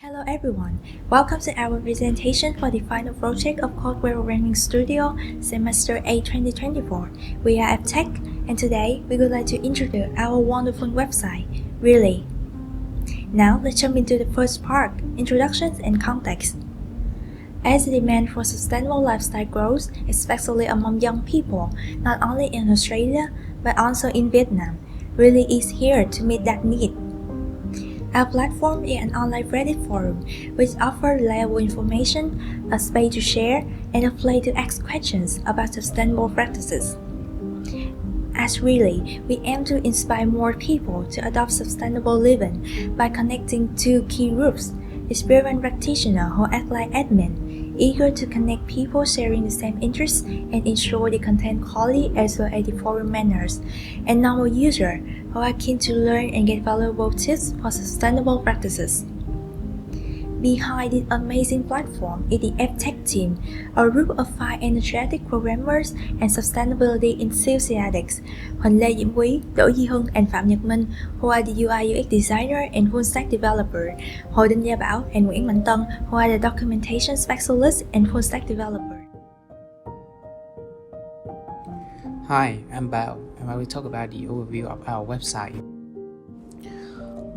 Hello everyone, welcome to our presentation for the final project of Codeware Learning Studio Semester 8 2024. We are AppTech and today we would like to introduce our wonderful website, Greeli. Now let's jump into the first part, introductions and context. As the demand for sustainable lifestyle grows, especially among young people, not only in Australia but also in Vietnam, Greeli is here to meet that need. Our platform is an online Reddit forum which offers reliable information, a space to share, and a place to ask questions about sustainable practices. As Greeli, we aim to inspire more people to adopt sustainable living by connecting two key groups: experienced practitioners who act like admin, eager to connect people sharing the same interests and ensure the content quality as well as the forum manners, and normal users who are keen to learn and get valuable tips for sustainable practices. Behind this amazing platform is the AppTech team, a group of 5 energetic programmers and sustainability enthusiasts, Huỳnh Lê Diễm Quý, Đỗ Duy Hưng, and Phạm Nhật Minh, who are the UI UX designer and full stack developer, Hồ Đinh Gia Bảo and Nguyễn Mạnh Tân, who are the documentation specialist and full stack developer. Hi, I'm Bao, and I will talk about the overview of our website.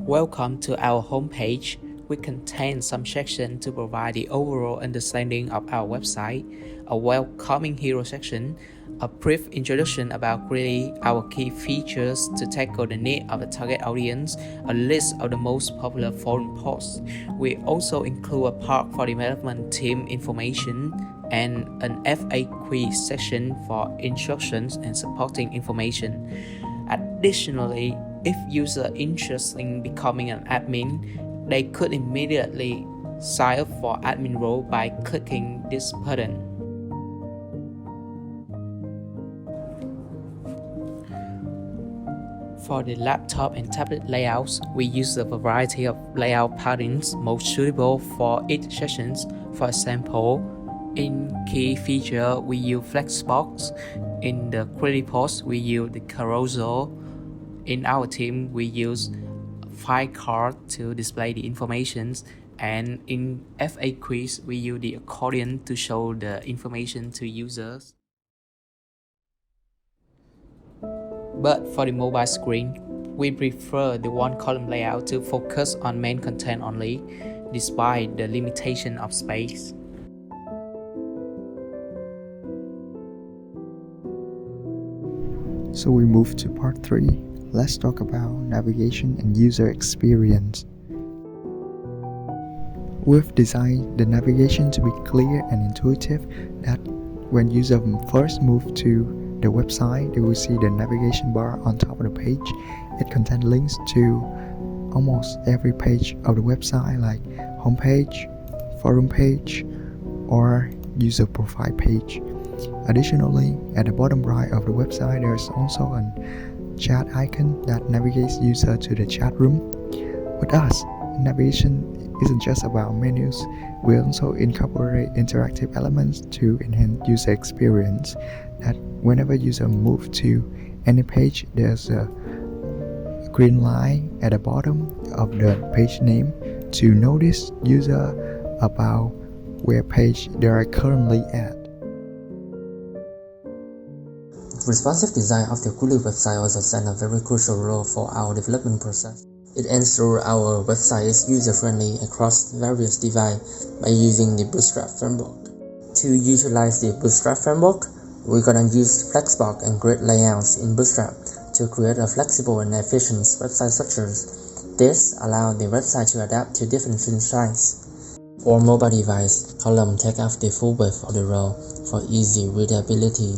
Welcome to our homepage. We contain some sections to provide the overall understanding of our website, a welcoming hero section, a brief introduction about Greeli, our key features to tackle the need of the target audience, a list of the most popular forum posts. We also include a part for development team information and an FAQ section for instructions and supporting information. Additionally, if users are interested in becoming an admin, they could immediately sign up for admin role by clicking this button. For the laptop and tablet layouts, we use a variety of layout patterns most suitable for each session. For example, in key feature, we use Flexbox. In the Greeli post, we use the carousel. In our team, we use file card to display the information, and in FAQs we use the accordion to show the information to users. But for the mobile screen, we prefer the one-column layout to focus on main content only, despite the limitation of space. So we move to part 3. Let's talk about navigation and user experience. We've designed the navigation to be clear and intuitive that when users first move to the website, they will see the navigation bar on top of the page. It contains links to almost every page of the website, like homepage, forum page, or user profile page. Additionally, at the bottom right of the website, there's also a chat icon that navigates user to the chat room. With us, navigation isn't just about menus. We also incorporate interactive elements to enhance user experience. That whenever user move to any page, there's a green line at the bottom of the page name to notice user about where page they are currently at. Responsive design of the Greeli website also plays a very crucial role for our development process. It ensures our website is user-friendly across various devices by using the Bootstrap framework. To utilize the Bootstrap framework, we're gonna use Flexbox and grid layouts in Bootstrap to create a flexible and efficient website structures. This allows the website to adapt to different screen sizes. For mobile device, column take up the full width of the row for easy readability.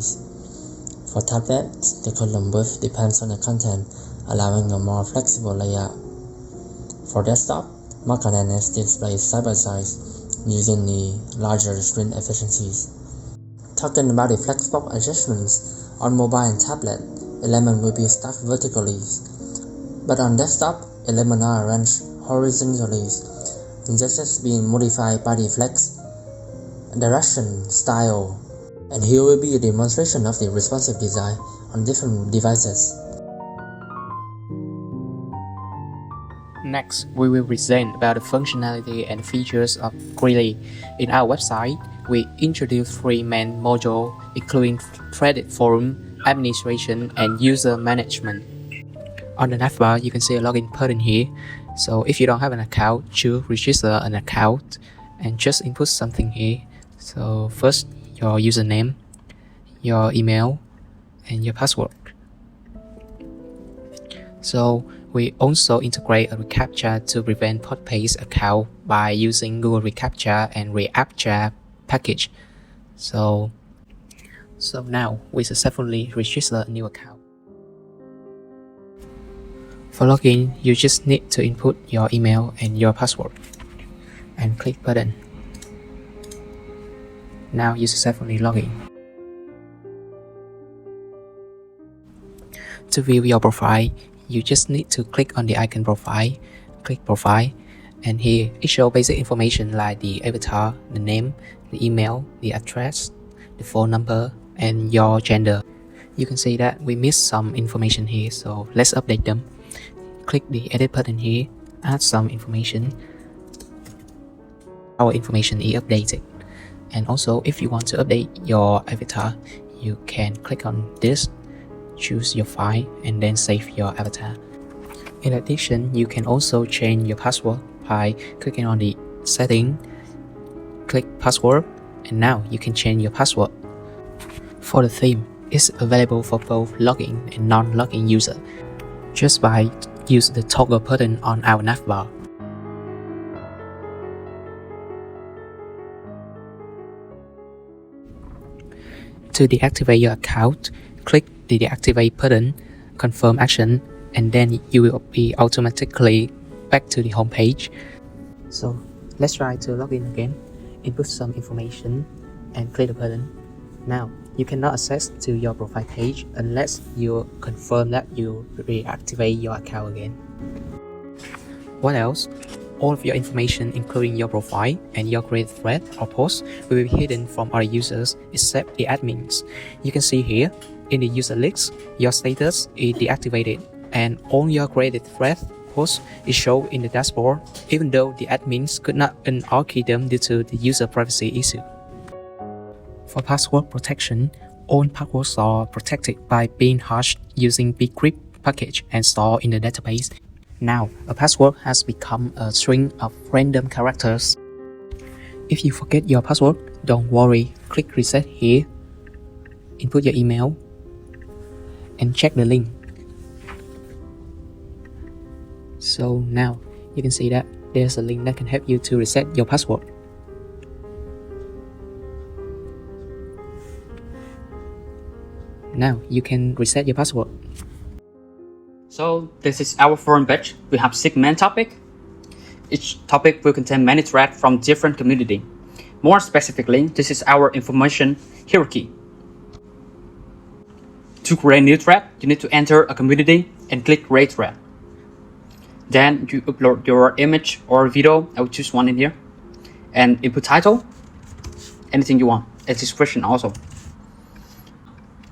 For tablets, the column width depends on the content, allowing a more flexible layout. For desktop, more content is displayed side by side, using the larger screen efficiencies. Talking about the Flexbox adjustments, on mobile and tablet, elements will be stacked vertically, but on desktop, elements are arranged horizontally. This is being modified by the flex direction style. And here will be a demonstration of the responsive design on different devices. Next, we will present about the functionality and features of Greeli. In our website, we introduce 3 main modules, including threaded forum, administration, and user management. On the navbar, you can see a login button here. So if you don't have an account, choose register an account and just input something here. So first, your username, your email, and your password. So we also integrate a reCAPTCHA to prevent bot-based account by using Google reCAPTCHA and reAPTCHA package. So now we successfully register a new account. For login, you just need to input your email and your password and click button. Now you successfully log in. To view your profile, you just need to click on the icon profile, click profile, and here it shows basic information like the avatar, the name, the email, the address, the phone number, and your gender. You can see that we missed some information here, so let's update them. Click the edit button here, add some information. Our information is updated. And also, if you want to update your avatar, you can click on this, choose your file, and then save your avatar. In addition, you can also change your password by clicking on the setting, click password, and now you can change your password. For the theme, it's available for both login and non-login user, just by use the toggle button on our navbar. To deactivate your account, click the deactivate button, confirm action, and then you will be automatically back to the home page. So let's try to log in again, input some information, and click the button. Now you cannot access to your profile page unless you confirm that you reactivate your account again. What else? All of your information, including your profile and your created thread or post, will be hidden from other users except the admins. You can see here in the user list, your status is deactivated, and all your created thread posts is shown in the dashboard, even though the admins could not unarchive them due to the user privacy issue. For password protection, all passwords are protected by being hashed using bcrypt package and stored in the database. Now, a password has become a string of random characters. If you forget your password, don't worry, click reset here, input your email, and check the link. So now, you can see that there's a link that can help you to reset your password. Now you can reset your password. So this is our forum page. We have 6 main topics. Each topic will contain many threads from different communities. More specifically, this is our information hierarchy. To create a new thread, you need to enter a community and click create thread. Then you upload your image or video. I will choose one in here. And input title, anything you want, and description also.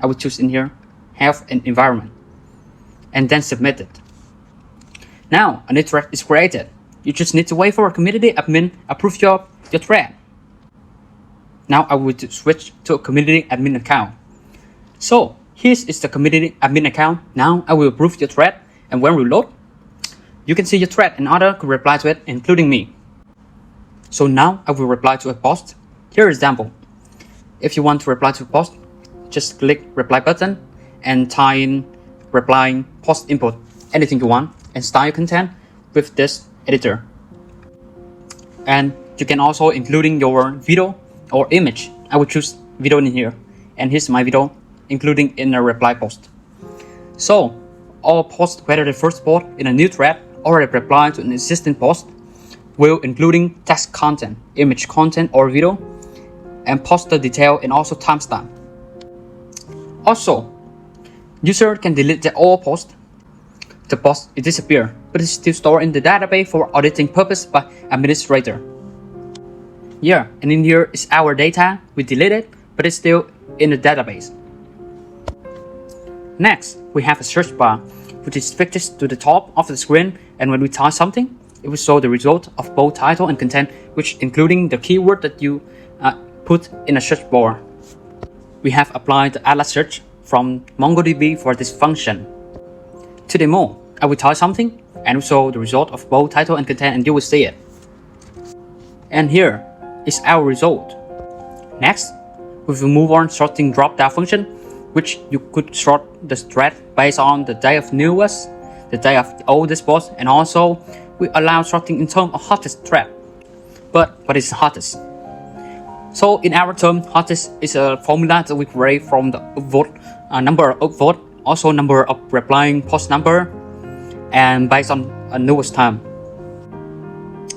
I will choose in here, health and environment, and then submit it. Now, a new thread is created. You just need to wait for a community admin approve your thread. Now I will switch to a community admin account. So, here is the community admin account. Now I will approve your thread, and when we load, you can see your thread and others could reply to it, including me. So now I will reply to a post. Here is example. If you want to reply to a post, just click reply button and type in replying post input, anything you want, and style your content with this editor. And you can also including your video or image. I will choose video in here, and here's my video, including in a reply post. So all posts, whether the first post in a new thread or a reply to an existing post, will including text content, image content or video, and poster detail and also timestamp. Also, user can delete the all post. The post is disappear, but it's still stored in the database for auditing purpose by administrator. Yeah, and in here is our data. We delete it, but it's still in the database. Next, we have a search bar, which is fixed to the top of the screen And when we type something, it will show the result of both title and content, which including the keyword that you put in a search bar. We have applied the Atlas search from MongoDB for this function. To demo, I will type something and will show the result of both title and content, and you will see it. And here is our result. Next, we will move on sorting drop-down function, which you could sort the thread based on the day of newest, the day of the oldest post, and also we allow sorting in terms of hottest thread. But what is hottest? So in our term, hottest is a formula that we create from the upvote, number of upvote, also number of replying post number, and based on a newest time.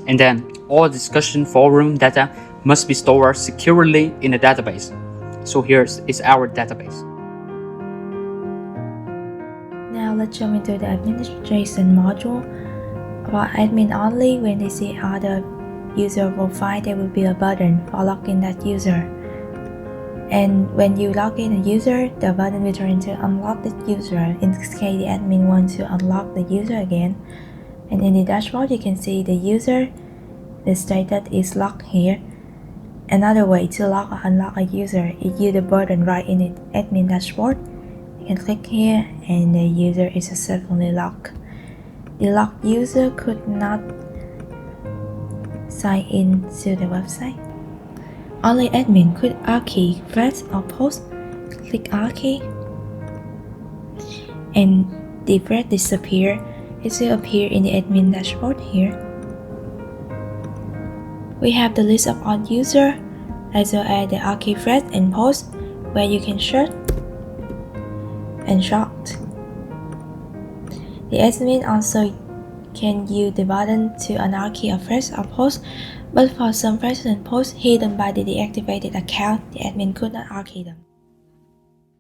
And then all discussion forum data must be stored securely in a database. So here is our database. Now let's jump into the administration module. For admin only, when they see other user profile, there will be a button for login that user. And when you log in a user, the button will turn to unlock the user. In this case, the admin wants to unlock the user again. And in the dashboard, you can see the user, the status is locked here. Another way to lock or unlock a user is use the button right in the admin dashboard. You can click here and the user is successfully locked. The locked user could not sign in to the website. Only admin could archive threads or post. Click archive and the thread disappear. It will appear in the admin dashboard here. We have the list of all users as well as the archive threads and posts where you can search and sort. The admin also can use the button to unarchive a thread or post, but for some threads and posts hidden by the deactivated account, the admin could not archive them.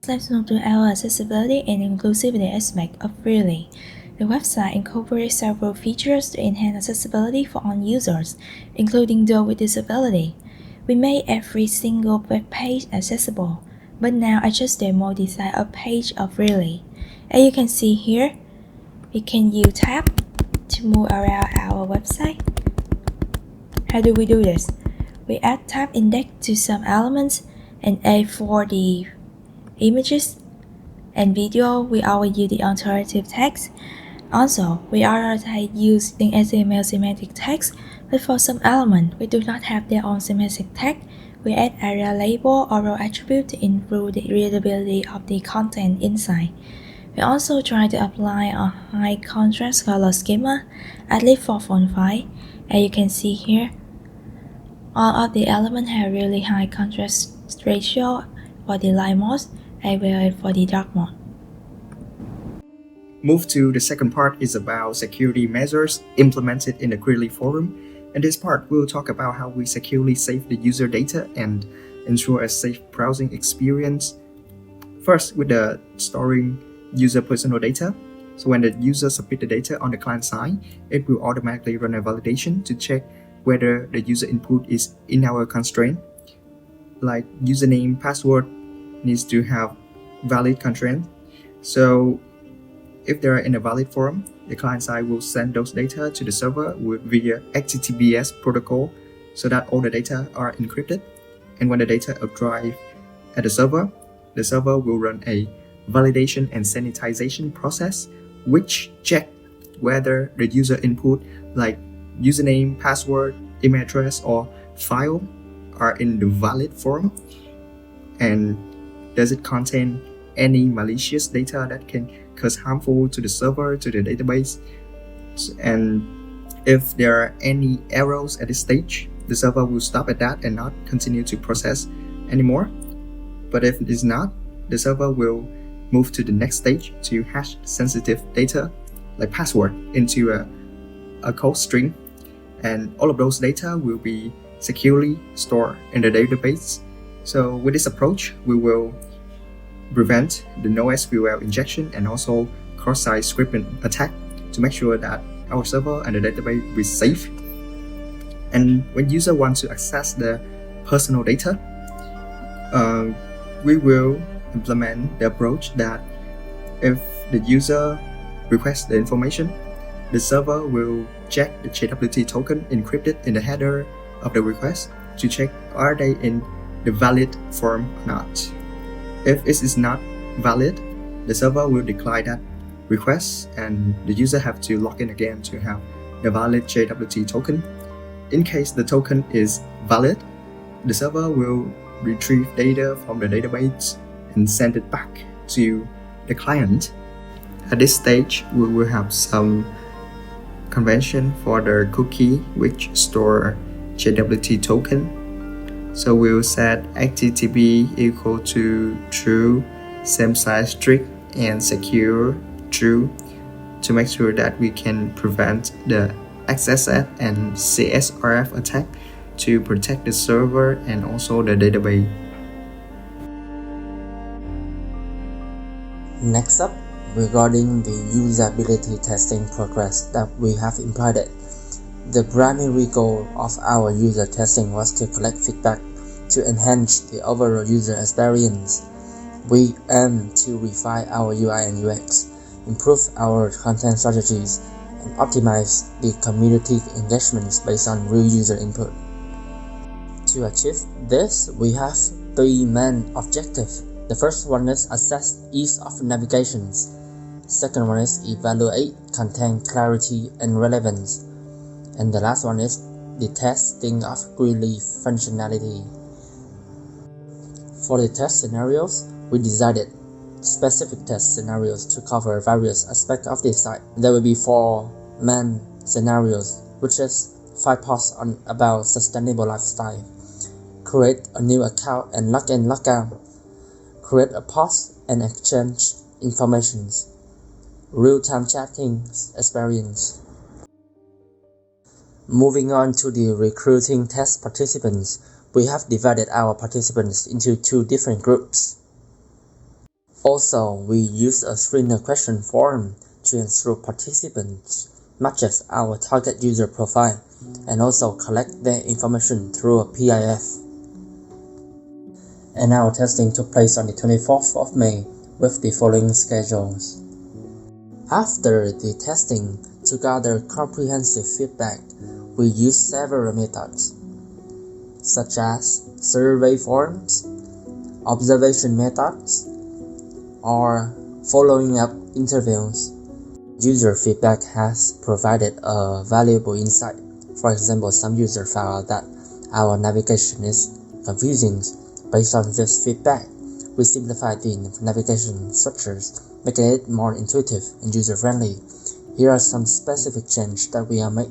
Let's move to our accessibility and inclusivity aspect of Greeli. The website incorporates several features to enhance accessibility for all users, including those with disability. We made every single web page accessible, but now I just demo design a page of Greeli. As you can see here, we can use tab to move around our website. How do we do this? We add tab index to some elements and add for the images and video. We always use the alternative text. Also, we are using HTML semantic text, but for some elements we do not have their own semantic tag. We add area label or role attribute to improve the readability of the content inside. We also try to apply a high contrast color schema, at least for font file. As you can see here, all of the elements have really high contrast ratio for the light mode as well as for the dark mode. Move to the second part is about security measures implemented in the Greeli forum. In this part, we'll talk about how we securely save the user data and ensure a safe browsing experience. First, with the storing user personal data. So when the user submits the data on the client side, it will automatically run a validation to check whether the user input is in our constraint. Like username, password needs to have valid constraint. So if they are in a valid form, the client side will send those data to the server via HTTPS protocol so that all the data are encrypted. And when the data arrive at the server will run a validation and sanitization process, which check whether the user input like username, password, email address, or file are in the valid form, and does it contain any malicious data that can cause harmful to the server, to the database. And if there are any errors at this stage, the server will stop at that and not continue to process anymore. But if it is not, the server will move to the next stage to hash sensitive data like password into a code string, and all of those data will be securely stored in the database. So with this approach, we will prevent the NoSQL injection and also cross-site scripting attack to make sure that our server and the database will be safe. And when user wants to access the personal data, we will implement the approach that if the user requests the information, the server will check the JWT token encrypted in the header of the request to check are they in the valid form or not. If it is not valid, the server will decline that request and the user have to log in again to have the valid JWT token. In case the token is valid, the server will retrieve data from the database and send it back to the client. At this stage, we will have some convention for the cookie which store JWT token. So we'll set HTTP equal to true, same size strict and secure true to make sure that we can prevent the XSS and CSRF attack to protect the server and also the database. Next up, regarding the usability testing progress that we have implemented. The primary goal of our user testing was to collect feedback to enhance the overall user experience. We aim to refine our UI and UX, improve our content strategies, and optimize the community engagements based on real user input. To achieve this, we have three main objectives. The first one is assess ease of navigation. Second one is evaluate content clarity and relevance. And the last one is the testing of Greeli functionality. For the test scenarios, we decided specific test scenarios to cover various aspects of the site. There will be 4 main scenarios, which is 5 posts about sustainable lifestyle, create a new account and log in log out, create a post and exchange information, real-time chatting experience. Moving on to the recruiting test participants, we have divided our participants into 2 different groups. Also, we use a screener question form to ensure participants matches our target user profile and also collect their information through a PIF. And our testing took place on the 24th of May with the following schedules. After the testing, to gather comprehensive feedback, we use several methods, such as survey forms, observation methods, or following up interviews. User feedback has provided a valuable insight. For example, some users found that our navigation is confusing. Based on this feedback, we simplified the navigation structures, making it more intuitive and user-friendly. Here are some specific changes that we are making.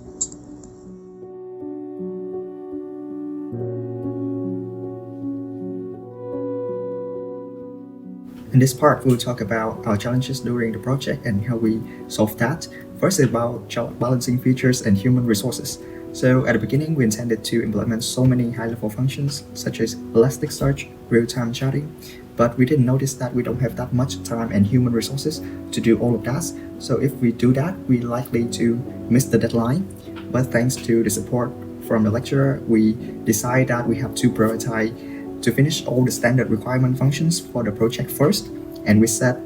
In this part, we'll talk about our challenges during the project and how we solve that. First, about balancing features and human resources. So at the beginning, we intended to implement so many high-level functions such as Elasticsearch, real-time chatting, but we didn't notice that we don't have that much time and human resources to do all of that. So if we do that, we're likely to miss the deadline. But thanks to the support from the lecturer, we decided that we have to prioritize to finish all the standard requirement functions for the project first, and we set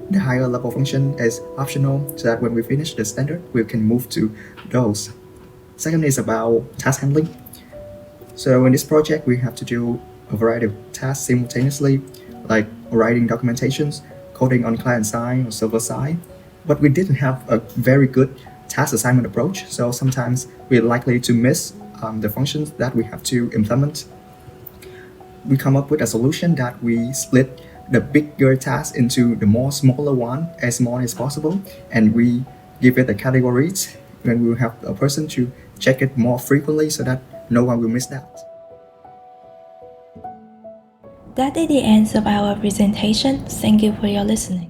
the higher level function as optional so that when we finish the standard, we can move to those. Second is about task handling. So in this project, we have to do a variety of tasks simultaneously, like writing documentations, coding on client side or server side, but we didn't have a very good task assignment approach, so sometimes we're likely to miss the functions that we have to implement. We come up with a solution that we split the bigger task into the more smaller one as small as possible, and we give it the categories, and we'll have a person to check it more frequently so that no one will miss that. That is the end of our presentation. Thank you for your listening.